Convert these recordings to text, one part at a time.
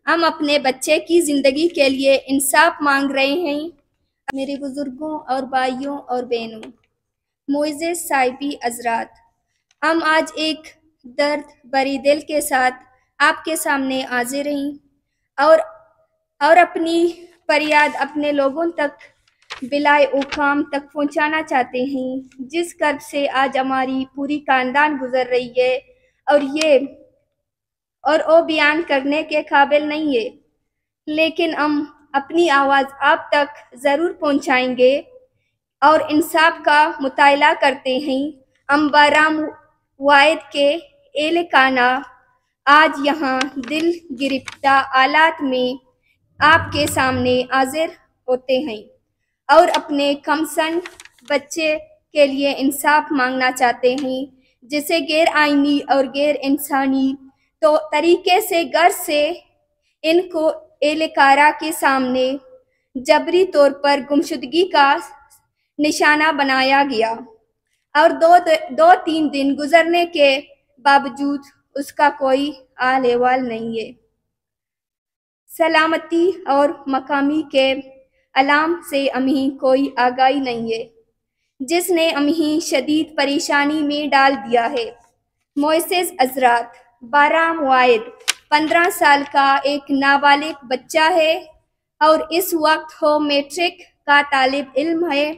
ہم اپنے بچے کی زندگی کے لیے انصاف مانگ رہے ہیں۔ میرے بزرگوں اور بھائیوں اور بہنوں، معزز صاحبی حضرات، ہم آج ایک درد بری دل کے ساتھ آپ کے سامنے حاضر ہیں اور اپنی فریاد اپنے لوگوں تک بلائے اوقام تک پہنچانا چاہتے ہیں، جس کرب سے آج ہماری پوری خاندان گزر رہی ہے اور وہ بیان کرنے کے قابل نہیں ہے، لیکن ہم اپنی آواز آپ تک ضرور پہنچائیں گے اور انصاف کا مطالبہ کرتے ہیں۔ ہم بہرام واحد کے اہلِ آج یہاں دل گرفتہ حالات میں آپ کے سامنے حاضر ہوتے ہیں اور اپنے کمسن بچے کے لیے انصاف مانگنا چاہتے ہیں، جسے غیر آئینی اور غیر انسانی طریقے سے گھر سے ان کو اہلکارہ کے سامنے جبری طور پر گمشدگی کا نشانہ بنایا گیا اور دو تین دن گزرنے کے باوجود اس کا کوئی حال احوال نہیں ہے۔ سلامتی اور مقامی کے علام سے ہمیں کوئی آگاہی نہیں ہے، جس نے ہمیں شدید پریشانی میں ڈال دیا ہے۔ معزز حضرات، بہرام واحد 15 سال کا ایک نابالغ بچہ ہے اور اس وقت وہ میٹرک کا طالب علم ہے۔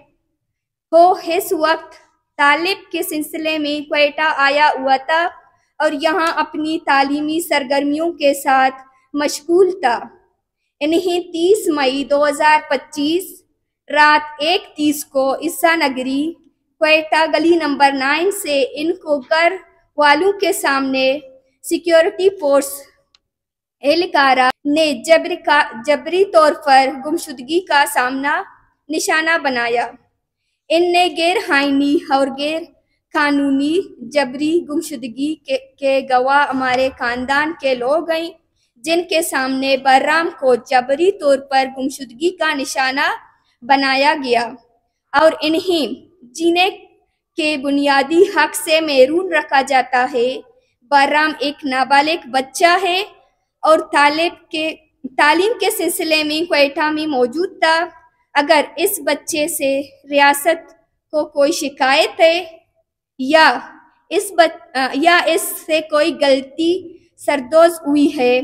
وہ اس وقت طالب کے سلسلے میں کوئٹہ آیا ہوا تھا اور یہاں اپنی تعلیمی سرگرمیوں کے ساتھ مشغول تھا۔ انہیں 30 مئی 2025 رات 1:30 کو عیسیٰ نگری کوئٹہ گلی نمبر 9 سے ان کو گھر والوں کے سامنے سیکیورٹی فورس اہلکارہ نے جبری طور پر گمشدگی کا نشانہ بنایا۔ ان نے غیر آئینی اور غیر قانونی جبری گمشدگی کے گواہ ہمارے خاندان کے لوگ ہیں، جن کے سامنے بہرام کو جبری طور پر گمشدگی کا نشانہ بنایا گیا اور انہیں جینے کے بنیادی حق سے محروم رکھا جاتا ہے۔ بہرام ایک نابالغ بچہ ہے اور تعلیم کے سلسلے میں کوئٹہ میں موجود تھا۔ اگر اس بچے سے ریاست کو کوئی شکایت ہے یا اس سے کوئی غلطی سرزد ہوئی ہے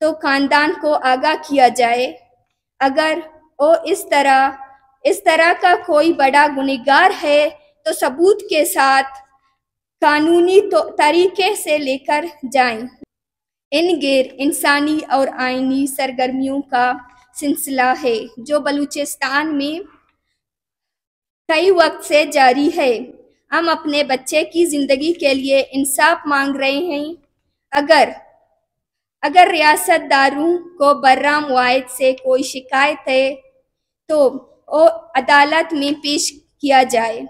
تو خاندان کو آگاہ کیا جائے۔ اگر وہ اس طرح کا کوئی بڑا گنہگار ہے تو ثبوت کے ساتھ قانونی طریقے سے لے کر جائیں۔ ان غیر انسانی اور آئینی سرگرمیوں کا سلسلہ ہے جو بلوچستان میں کئی وقت سے جاری ہے۔ ہم اپنے بچے کی زندگی کے لیے انصاف مانگ رہے ہیں۔ اگر ریاست داروں کو بہرام واحد سے کوئی شکایت ہے تو وہ عدالت میں پیش کیا جائے۔